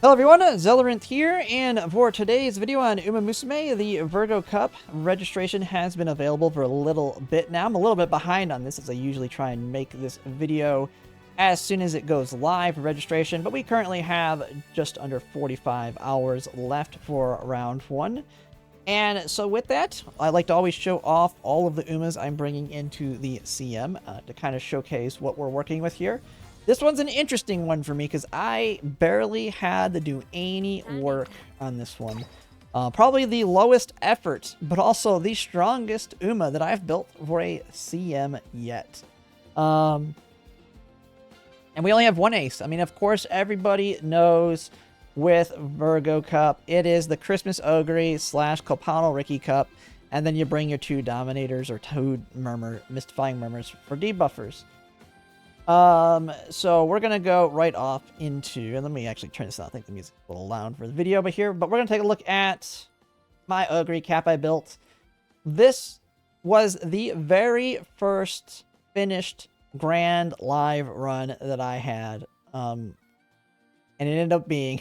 Hello everyone, Zellerant here, and for today's video on Umamusume, the Virgo Cup, registration has been available for a little bit now. I'm a little bit behind on this as I usually try and make this video as soon as it goes live for registration, but we currently have just under 45 hours left for round 1. And so with that, I like to always show off all of the Umas I'm bringing into the CM to kind of showcase what we're working with here. This one's an interesting one for me because I barely had to do any work on this one. Probably the lowest effort, but also the strongest Uma that I've built for a CM yet. And we only have one ace. I mean, of course, everybody knows with Virgo Cup, it is the Christmas Oguri / Copano Ricky Cup, and then you bring your 2 Dominators or 2 Mystifying Murmurs for debuffers. So we're gonna go right off into, and let me actually turn this on. I think the music's a little loud for the video, but we're gonna take a look at my Oguri Cap I built. This was the very first finished grand live run that I had, and it ended up being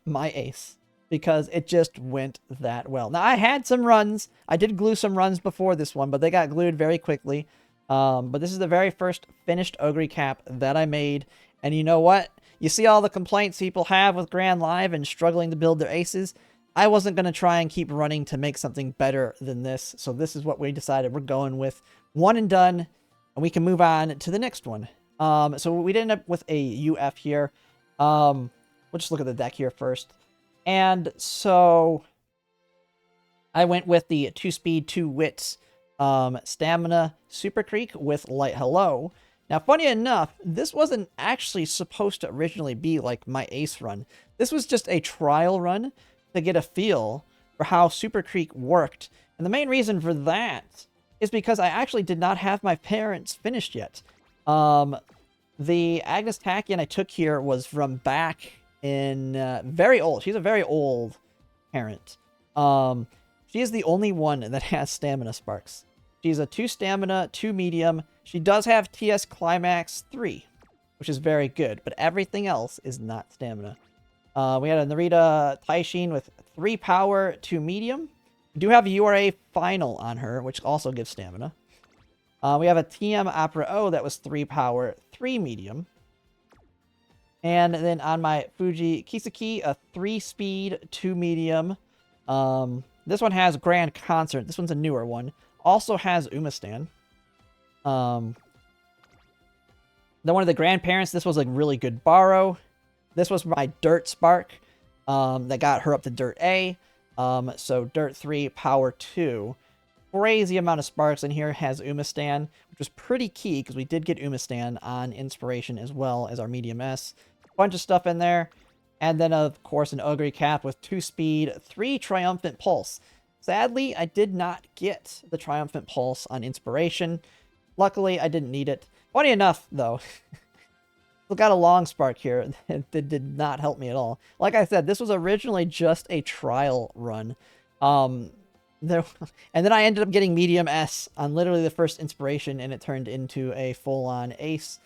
my ace because it just went that well. Now I had some runs, I did glue some runs before this one, but they got glued very quickly. But this is the very first finished Oguri Cap that I made. And you know what? You see all the complaints people have with Grand Live and struggling to build their aces. I wasn't going to try and keep running to make something better than this. So this is what we decided. We're going with one and done. And we can move on to the next one. So we did end up with a UF here. We'll just look at the deck here first. And so I went with the 2 speed, 2 wits. Stamina Super Creek with Light Hello. Now, funny enough, this wasn't actually supposed to originally be like my ace run. This was just a trial run to get a feel for how Super Creek worked. And the main reason for that is because I actually did not have my parents finished yet. The Agnes Tachyon I took here was from back in very old. She's a very old parent. She is the only one that has stamina sparks. She's a 2 stamina, 2 medium. She does have TS Climax 3, which is very good, but everything else is not stamina. We had a Narita Taishin with 3 power, 2 medium. We do have a URA Final on her, which also gives stamina. We have a TM Opera O that was 3 power, 3 medium. And then on my Fuji Kiseki, a 3 speed, 2 medium. This one has Grand Concert. This one's a newer one. Also has Umastan. Then one of the grandparents, this was a really good borrow. This was my Dirt Spark that got her up to Dirt A. So Dirt 3, Power 2. Crazy amount of sparks in here. Has Umastan, which was pretty key because we did get Umastan on Inspiration as well as our Medium S. Bunch of stuff in there. And then, of course, an Oguri Cap with 2 speed, 3 Triumphant Pulse. Sadly, I did not get the Triumphant Pulse on Inspiration. Luckily, I didn't need it. Funny enough, though, we got a long spark here that did not help me at all. Like I said, this was originally just a trial run. And then I ended up getting Medium S on literally the first Inspiration, and it turned into a full-on ace.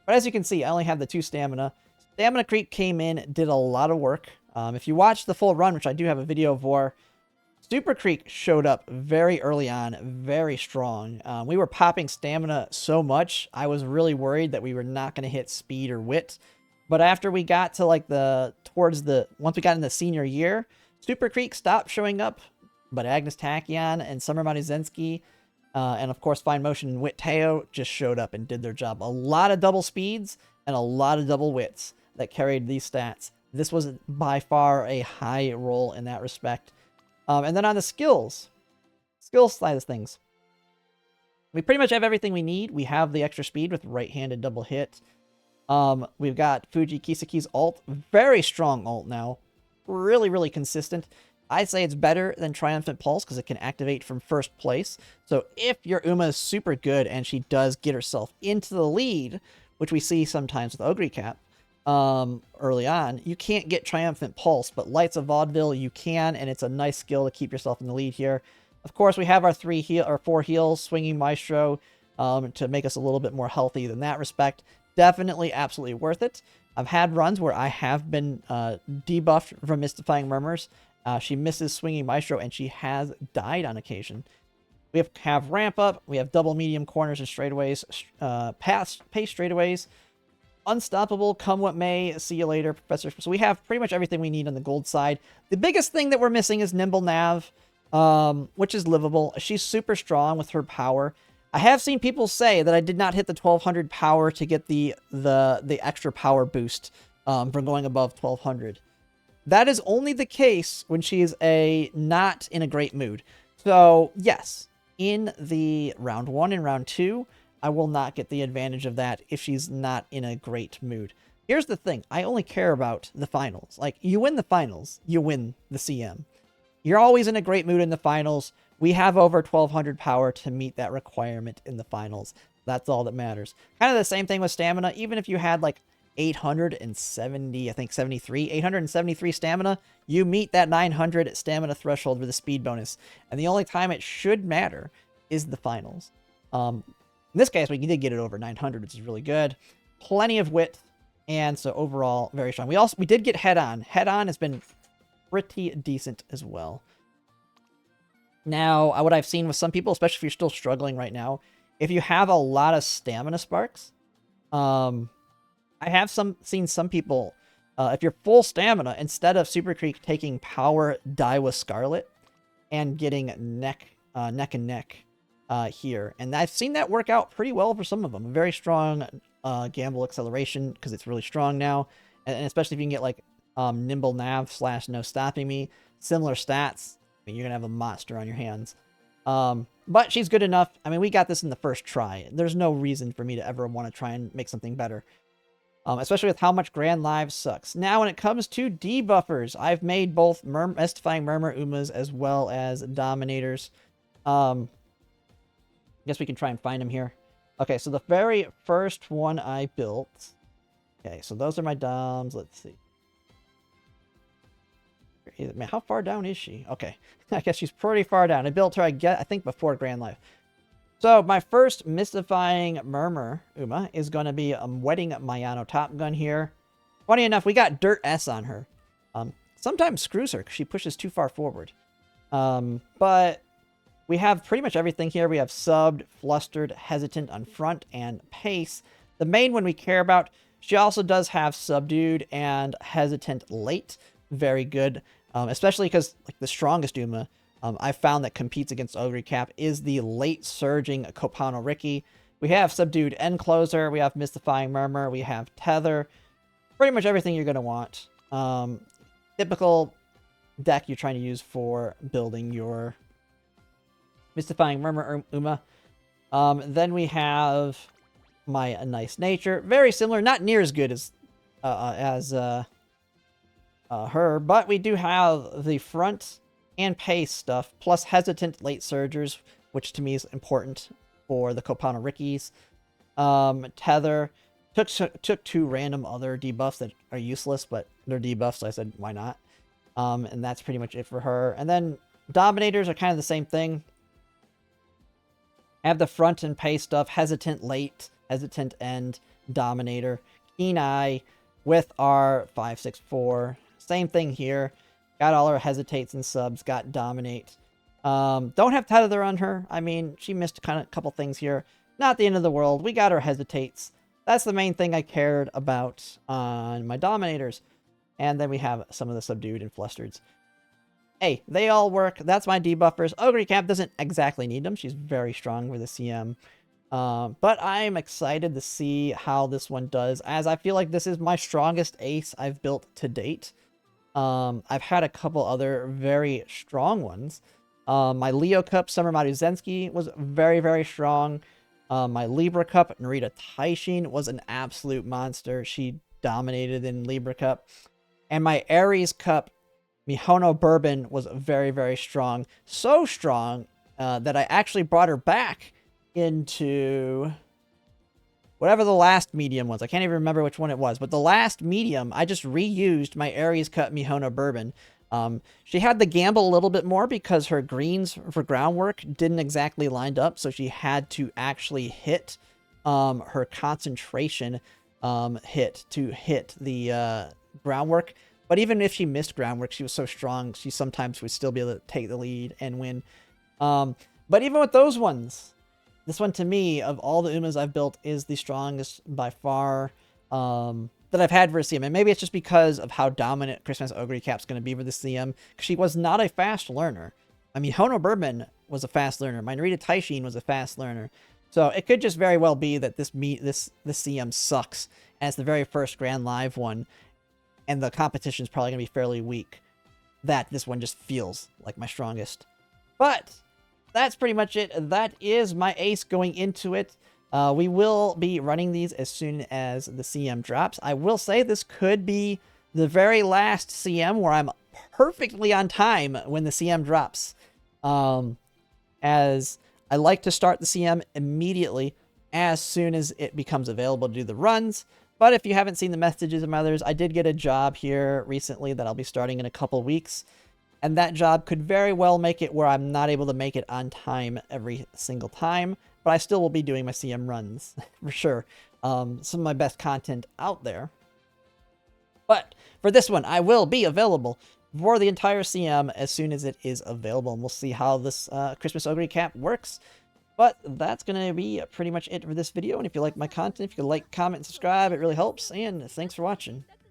But as you can see, I only have the 2 stamina. Stamina Creep came in, did a lot of work. If you watch the full run, which I do have a video for, Super Creek showed up very early on, very strong. We were popping stamina so much, I was really worried that we were not going to hit speed or wit. But after we got to like once we got in the senior year, Super Creek stopped showing up. But Agnes Tachyon and Summer Marizensky, and of course Fine Motion and Wit Teo just showed up and did their job. A lot of double speeds and a lot of double wits that carried these stats. This was by far a high roll in that respect. And then on the skills side of things, we pretty much have everything we need. We have the extra speed with right-handed double hit. We've got Fuji Kiseki's ult, very strong ult now, really, really consistent. I'd say it's better than Triumphant Pulse because it can activate from first place. So if your Uma is super good and she does get herself into the lead, which we see sometimes with Oguri Cap, early on, you can't get Triumphant Pulse, but Lights of Vaudeville you can, and it's a nice skill to keep yourself in the lead here. Of course, we have our 4 heals, Swinging Maestro, to make us a little bit more healthy in that respect. Definitely absolutely worth it. I've had runs where I have been debuffed from Mystifying Murmurs. She misses Swinging Maestro, and she has died on occasion. We have ramp up. We have double medium corners and straightaways, pace straightaways. Unstoppable, come what may. See you later, Professor. So we have pretty much everything we need on the gold side. The biggest thing that we're missing is Nimble Nav, which is livable. She's super strong with her power. I have seen people say that I did not hit the 1200 power to get the extra power boost from going above 1200. That is only the case when she is not in a great mood. So yes, in the round 1 and round 2, I will not get the advantage of that if she's not in a great mood. Here's the thing. I only care about the finals. Like, you win the finals, you win the CM. You're always in a great mood in the finals. We have over 1200 power to meet that requirement in the finals. That's all that matters. Kind of the same thing with stamina. Even if you had like 870, I think 873 stamina, you meet that 900 stamina threshold with a speed bonus. And the only time it should matter is the finals. In this case, we did get it over 900, which is really good. Plenty of width, and so overall, very strong. We did get head on. Head on has been pretty decent as well. Now, what I've seen with some people, especially if you're still struggling right now, if you have a lot of stamina sparks, I have seen some people, if you're full stamina, instead of Super Creek taking power, die with Scarlet, and getting neck and neck here. And I've seen that work out pretty well for some of them. A very strong gamble acceleration, because it's really strong now. And especially if you can get like Nimble Nav / No Stopping Me, similar stats, I mean, you're going to have a monster on your hands. But she's good enough. I mean, we got this in the first try. There's no reason for me to ever want to try and make something better. Especially with how much Grand Live sucks. Now, when it comes to debuffers, I've made both Mystifying Murmur Umas as well as Dominators. I guess we can try and find them here. Okay, so the very first one I built. Okay, so those are my Doms. Let's see. Man, how far down is she? Okay, I guess she's pretty far down. I built her, I think, before Grand Life. So my first Mystifying Murmur Uma is going to be wetting Mayano Top Gun here. Funny enough, we got Dirt S on her. Sometimes screws her because she pushes too far forward. But we have pretty much everything here. We have Subbed, Flustered, Hesitant on front, and Pace. The main one we care about, she also does have Subdued and Hesitant late. Very good. Especially because like the strongest Uma I found that competes against Oguri Cap is the late surging Kopano Riki. We have Subdued End Closer. We have Mystifying Murmur. We have Tether. Pretty much everything you're going to want. Typical deck you're trying to use for building your Mystifying Murmur Uma. Then we have my Nice Nature. Very similar. Not near as good as her, but we do have the front and pace stuff, plus Hesitant late surgers, which to me is important for the Kopano Rikis. Tether took 2 random other debuffs that are useless, but they're debuffs, so I said, why not? And that's pretty much it for her. And then Dominators are kind of the same thing. I have the front and pace stuff, Hesitant late, Hesitant end, Dominator, Keen Eye with our 564. Same thing here. Got all her Hesitates and subs, got Dominate. Don't have Tether on her. I mean, she missed a couple things here. Not the end of the world. We got her Hesitates. That's the main thing I cared about on my Dominators. And then we have some of the Subdued and Flustereds. Hey, they all work. That's my debuffers. Oguri Cap doesn't exactly need them. She's very strong with the CM. But I'm excited to see how this one does, as I feel like this is my strongest ace I've built to date. I've had a couple other very strong ones. My Leo Cup, Summer Maruzensky, was very, very strong. My Libra Cup, Narita Taishin, was an absolute monster. She dominated in Libra Cup. And my Aries Cup, Mihono Bourbon, was very, very strong. So strong that I actually brought her back into whatever the last medium was. I can't even remember which one it was. But the last medium, I just reused my Aries Cup Mihono Bourbon. She had to gamble a little bit more because her greens for groundwork didn't exactly line up. So she had to actually hit her concentration hit to hit the groundwork. But even if she missed groundwork, she was so strong, she sometimes would still be able to take the lead and win. But even with those ones, this one to me, of all the Umas I've built, is the strongest by far that I've had for a CM. And maybe it's just because of how dominant Christmas Oguri Cap's going to be for the CM, because she was not a fast learner. I mean, Hono Bourbon was a fast learner. Minorita Taishin was a fast learner. So it could just very well be that this CM sucks as the very first Grand Live one, and the competition is probably going to be fairly weak, that this one just feels like my strongest. But that's pretty much it. That is my ace going into it. We will be running these as soon as the CM drops. I will say this could be the very last CM where I'm perfectly on time when the CM drops. As I like to start the CM immediately as soon as it becomes available to do the runs. But if you haven't seen the messages of my others, I did get a job here recently that I'll be starting in a couple weeks. And that job could very well make it where I'm not able to make it on time every single time. But I still will be doing my CM runs, for sure. Some of my best content out there. But for this one, I will be available for the entire CM as soon as it is available. And we'll see how this Christmas Oguri Cap works. But that's going to be pretty much it for this video. And if you like my content, if you could like, comment, and subscribe, it really helps. And thanks for watching.